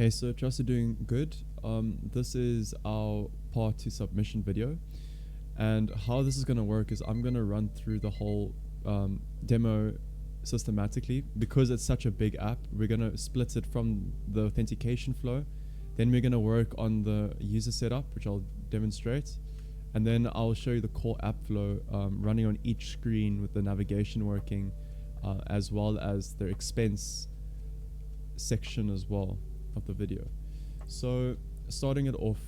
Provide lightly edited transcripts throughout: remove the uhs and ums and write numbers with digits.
Hey, so trust you're doing good. This is our part 2 submission video, and how this is going to work is I'm going to run through the whole demo systematically. Because it's such a big app, we're going to split it from the authentication flow, then we're going to work on the user setup, which I'll demonstrate, and then I'll show you the core app flow running on each screen with the navigation working, as well as their expense section as well of the video. So starting it off,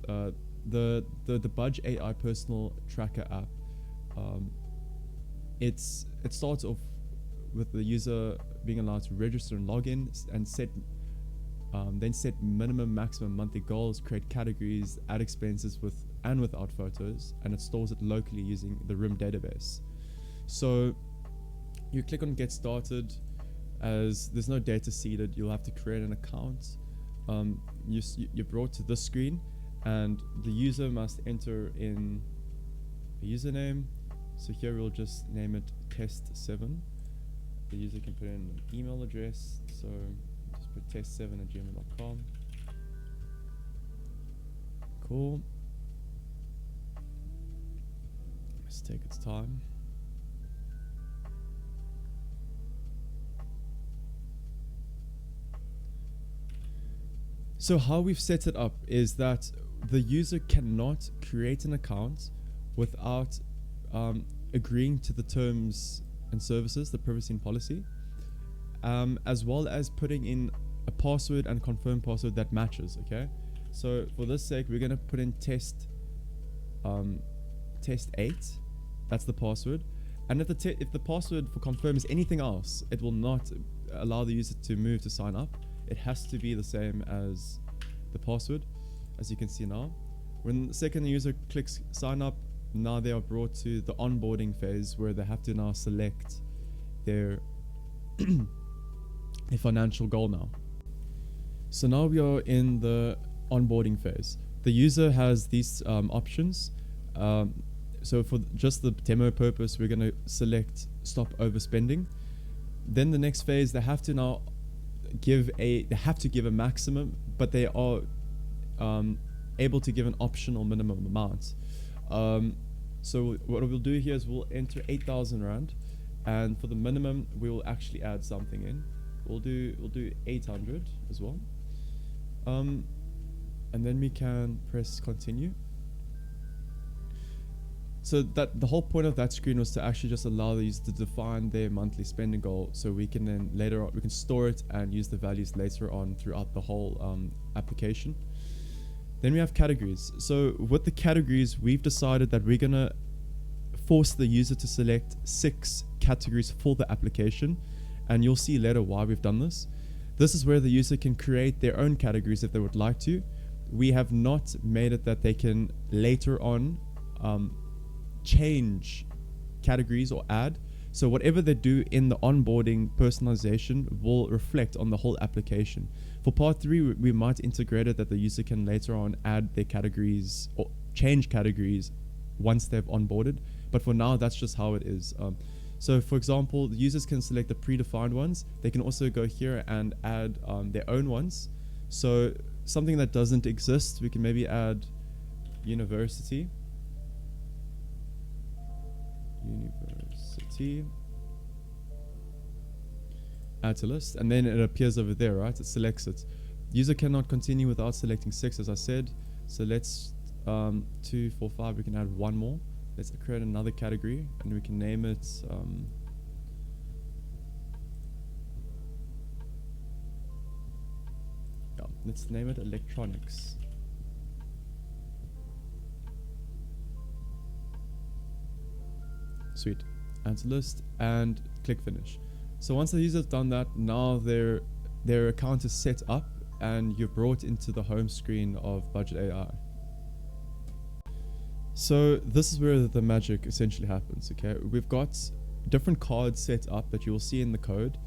the Budge AI personal tracker app, it starts off with the user being allowed to register and log in and then set minimum maximum monthly goals, create categories, add expenses with and without photos, and it stores it locally using the room database. So you click on get started. As there's no data seeded, you'll have to create an account. You're brought to this screen, and the user must enter in a username. So here we'll just name it test7. The user can put in an email address, so just put test7@gmail.com. Cool. Let's take its time. So how we've set it up is that the user cannot create an account without agreeing to the terms and services, the privacy and policy, as well as putting in a password and confirm password that matches. Okay, so for this sake, we're going to put in test 8. That's the password, and if the password for confirm is anything else, it will not allow the user to move to sign up. It has to be the same as the password, as you can see now. When the second user clicks sign up, now they are brought to the onboarding phase where they have to now select their financial goal now. So now we are in the onboarding phase. The user has these options. So for just the demo purpose, we're going to select stop overspending. Then the next phase, they have to now give a maximum, but they are able to give an optional minimum amount. So what we'll do here is we'll enter 8,000 Rand, and for the minimum we will actually add something in. We'll do 800 as well, and then we can press continue. So that the whole point of that screen was to actually just allow these to define their monthly spending goal, so we can then later on we can store it and use the values later on throughout the whole application. Then we have categories. So with the categories, we've decided that we're gonna force the user to select 6 categories for the application, and you'll see later why we've done this. This is where the user can create their own categories if they would like to. We have not made it that they can later on change categories or add. So whatever they do in the onboarding personalization will reflect on the whole application. For part 3, we might integrate it that the user can later on add their categories or change categories once they've onboarded. But for now, that's just how it is. So for example, the users can select the predefined ones. They can also go here and add their own ones. So something that doesn't exist, we can maybe add university. Add to list, and then it appears over there, right? It selects it. User cannot continue without selecting 6, as I said. So let's 2, 4, 5. We can add one more. Let's create another category, and we can name it let's name it electronics. Sweet. Add to list and click finish. So once the user's done that, now their account is set up and you're brought into the home screen of Budget AI. So this is where the magic essentially happens. Okay, we've got different cards set up that you will see in the code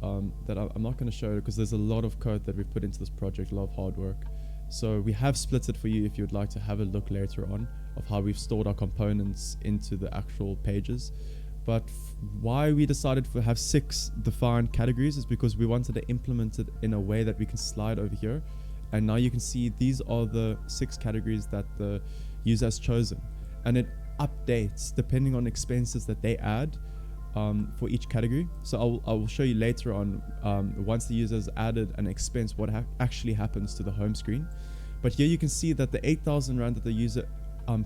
that I'm not going to show because there's a lot of code that we've put into this project, a lot of hard work. So we have split it for you if you would like to have a look later on of how we've stored our components into the actual pages. But why we decided to have 6 defined categories is because we wanted to implement it in a way that we can slide over here. And now you can see these are the 6 categories that the user has chosen. And it updates depending on expenses that they add for each category. So I will show you later on once the user has added an expense what actually happens to the home screen. But here you can see that the 8,000 Rand that the user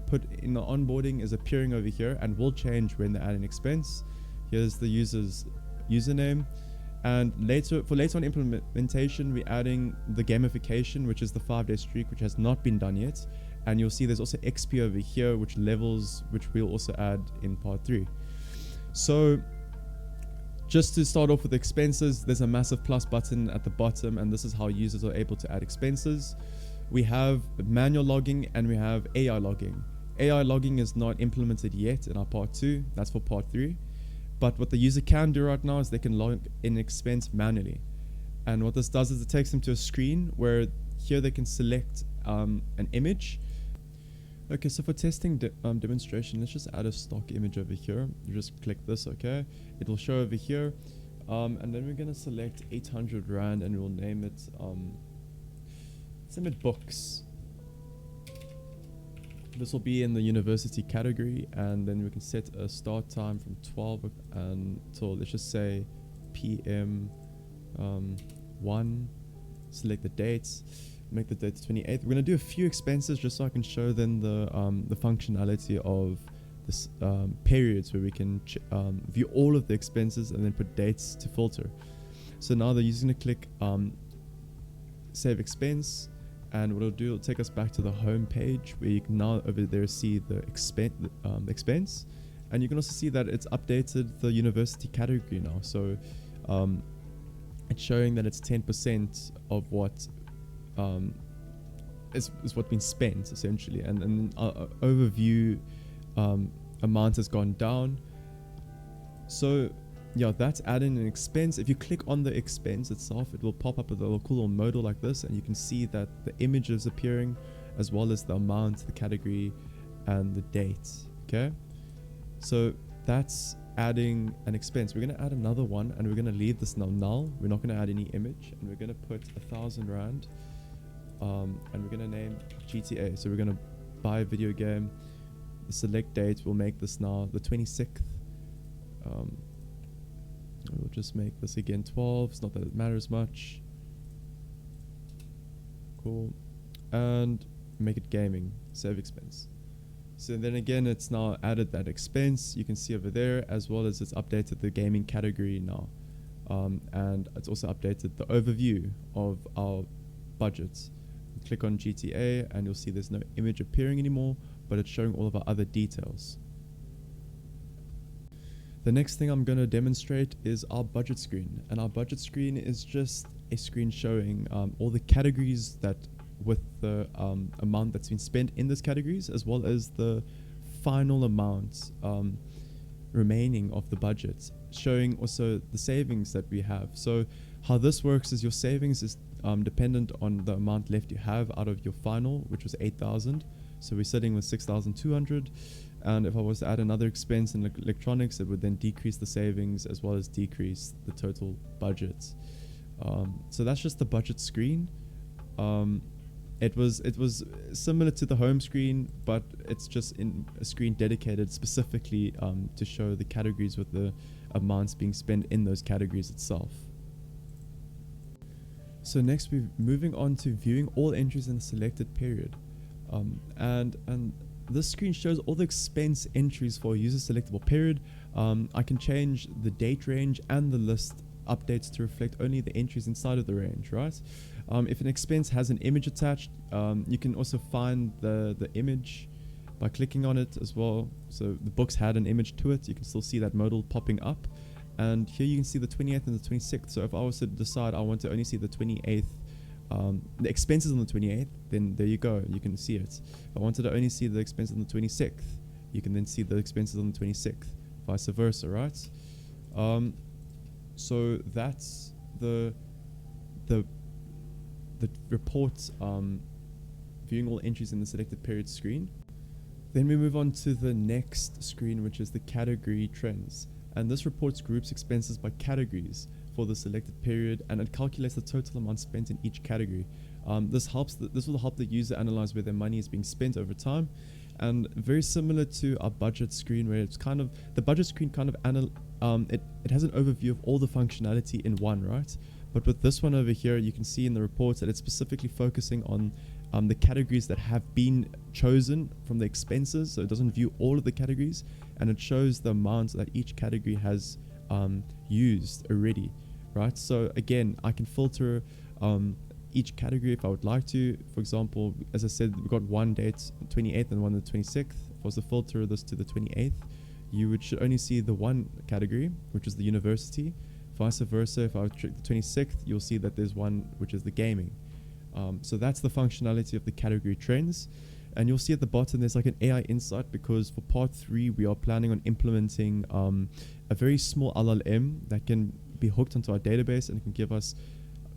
put in the onboarding is appearing over here and will change when they add an expense. Here's the user's username, and for later on implementation we're adding the gamification, which is the 5-day streak, which has not been done yet. And you'll see there's also XP over here, which we'll also add in part 3. So just to start off with expenses, there's a massive plus button at the bottom, and this is how users are able to add expenses. We have manual logging and we have AI logging. AI logging is not implemented yet in our part 2, that's for part 3. But what the user can do right now is they can log in expense manually. And what this does is it takes them to a screen where here they can select an image. Okay, so for testing demonstration, let's just add a stock image over here. You just click this, okay? It will show over here. And then we're going to select 800 Rand and we'll name it books. This will be in the university category, and then we can set a start time from 12 until, let's just say, PM 1. Select the dates, make the date 28th. We're going to do a few expenses just so I can show them the functionality of this periods where we can view all of the expenses and then put dates to filter. So now the user's going to click save expense. And what it'll do, it'll take us back to the home page where you can now over there see the expense. And you can also see that it's updated the university category now. So it's showing that it's 10% of what is what's been spent essentially. And overview amount has gone down. So yeah, that's adding an expense. If you click on the expense itself, it will pop up with a little cool little modal like this, and you can see that the image is appearing as well as the amount, the category, and the date. Okay, so that's adding an expense. We're going to add another one, and we're going to leave this null. We're not going to add any image, and we're going to put 1,000 Rand, and we're going to name GTA. So we're going to buy a video game. The select date, we'll make this now the 26th. We'll just make this again 12. It's not that it matters much. Cool. And make it gaming. Save expense. So then again, it's now added that expense. You can see over there, as well as it's updated the gaming category now. And it's also updated the overview of our budgets. Click on GTA and you'll see there's no image appearing anymore, but it's showing all of our other details. The next thing I'm going to demonstrate is our budget screen, and our budget screen is just a screen showing all the categories that with the amount that's been spent in those categories, as well as the final amount remaining of the budget, showing also the savings that we have. So how this works is your savings is dependent on the amount left you have out of your final, which was 8,000. So we're sitting with 6,200. And if I was to add another expense in electronics, it would then decrease the savings as well as decrease the total budget. So that's just the budget screen. It was similar to the home screen, but it's just in a screen dedicated specifically to show the categories with the amounts being spent in those categories itself. So next we're moving on to viewing all entries in a selected period. And this screen shows all the expense entries for a user-selectable period. I can change the date range and the list updates to reflect only the entries inside of the range, right? If an expense has an image attached, you can also find the image by clicking on it as well. So the books had an image to it. You can still see that modal popping up. And here you can see the 28th and the 26th. So if I was to decide I want to only see the 28th, the expenses on the 28th, then there you go, you can see it. If I wanted to only see the expenses on the 26th, you can then see the expenses on the 26th, vice versa, right? So that's the report viewing all entries in the selected period screen. Then we move on to the next screen, which is the category trends. And this reports groups expenses by categories for the selected period, and it calculates the total amount spent in each category. This will help the user analyze where their money is being spent over time, and very similar to our budget screen, where it's kind of the budget screen kind of it has an overview of all the functionality in one, right? But with this one over here, you can see in the reports that it's specifically focusing on the categories that have been chosen from the expenses. So it doesn't view all of the categories, and it shows the amounts that each category has used already, right? So again, I can filter each category if I would like to. For example, as I said, we've got one date 28th and one the 26th. If I was to filter this to the 28th, you should only see the one category, which is the university. Vice versa, if I would check the 26th, you'll see that there's one which is the gaming. So that's the functionality of the category trends. And you'll see at the bottom there's like an AI insight, because for part 3 we are planning on implementing a very small LLM that can be hooked onto our database and can give us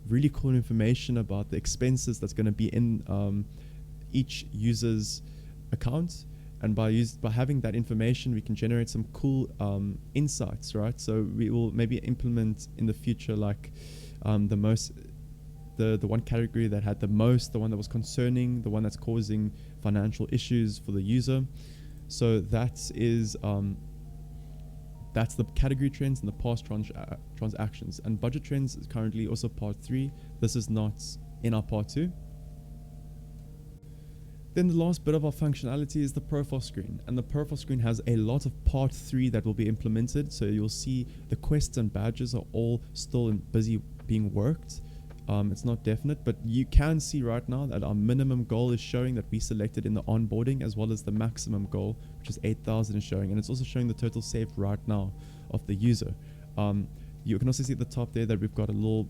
really cool information about the expenses that's going to be in each user's account. And by having that information, we can generate some cool insights, right? So we will maybe implement in the future like the one category that had the most, the one that was concerning, the one that's causing financial issues for the user. So that is that's the category trends and the past transactions. And budget trends is currently also part 3. This is not in our part 2. Then the last bit of our functionality is the profile screen, and the profile screen has a lot of part 3 that will be implemented. So you'll see the quests and badges are all still busy being worked. It's not definite, but you can see right now that our minimum goal is showing that we selected in the onboarding, as well as the maximum goal, which is 8,000 is showing, and it's also showing the total saved right now of the user. You can also see at the top there that we've got a little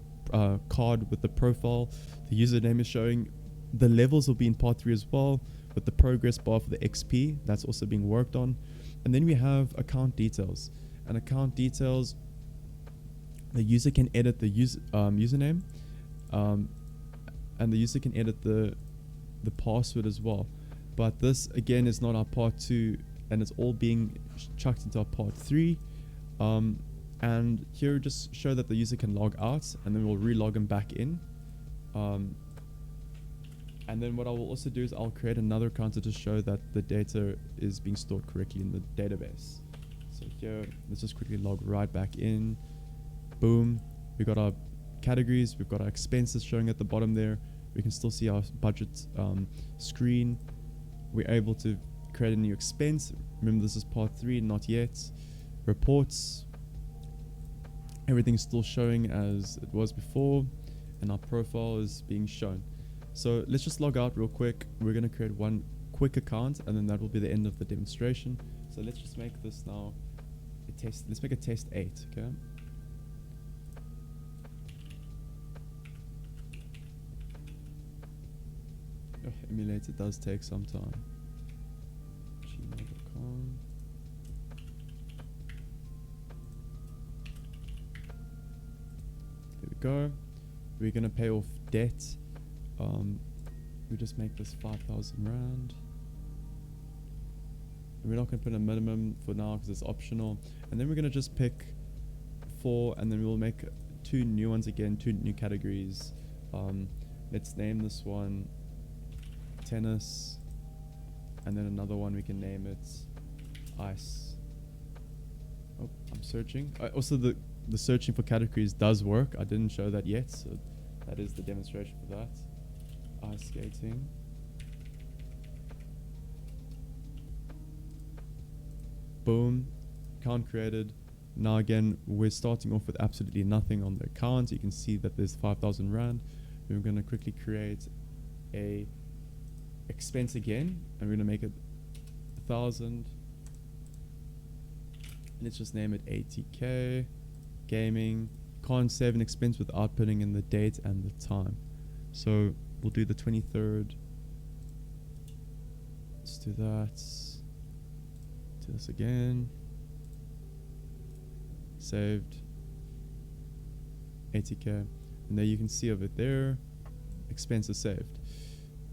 card with the profile. The username is showing. The levels will be in part 3 as well, with the progress bar for the XP that's also being worked on. And then we have account details. And account details, the user can edit the username, and the user can edit the password as well. But this again is not our part 2, and it's all being chucked into our part 3. And here just show that the user can log out, and then we'll re-log them back in. And then what I will also do is I'll create another account to just show that the data is being stored correctly in the database. So here, let's just quickly log right back in. Boom. We've got our categories. We've got our expenses showing at the bottom there. We can still see our budget screen. We're able to create a new expense. Remember, this is part 3, not yet. Reports. Everything's still showing as it was before, and our profile is being shown. So let's just log out real quick. We're going to create one quick account, and then that will be the end of the demonstration. So let's just make this now a test. Let's make a test 8, okay? Oh, emulate, it does take some time. gmail.com. There we go. We're going to pay off debt. We just make this 5,000 rand. We're not going to put a minimum for now because it's optional. And then we're going to just pick 4, and then we'll make 2 new ones again, 2 new categories. Let's name this one tennis, and then another one we can name it ice. Oh, I'm searching. Also, the searching for categories does work. I didn't show that yet, so that is the demonstration for that. Ice skating. Boom. Account created. Now again, we're starting off with absolutely nothing on the account. You can see that there's 5,000 rand. We're going to quickly create a expense again, and we're going to make it 1,000. Let's just name it 80k. Gaming. Can't save an expense without putting in the date and the time. So we'll do the 23rd. Let's do that. Do this again. Saved. 80k. And there you can see over there, expenses saved.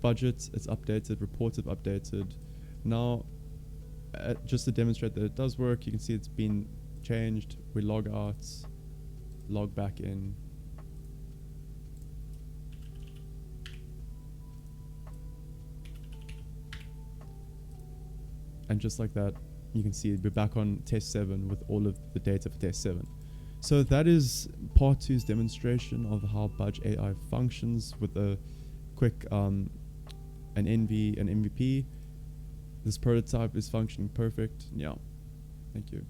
Budget, it's updated. Reported, updated. Now, just to demonstrate that it does work, you can see it's been changed. We log out, log back in. And just like that, you can see we're back on test 7 with all of the data for test 7. So that is part 2's demonstration of how Budge AI functions with a quick an NV and MVP. This prototype is functioning perfect. Yeah, thank you.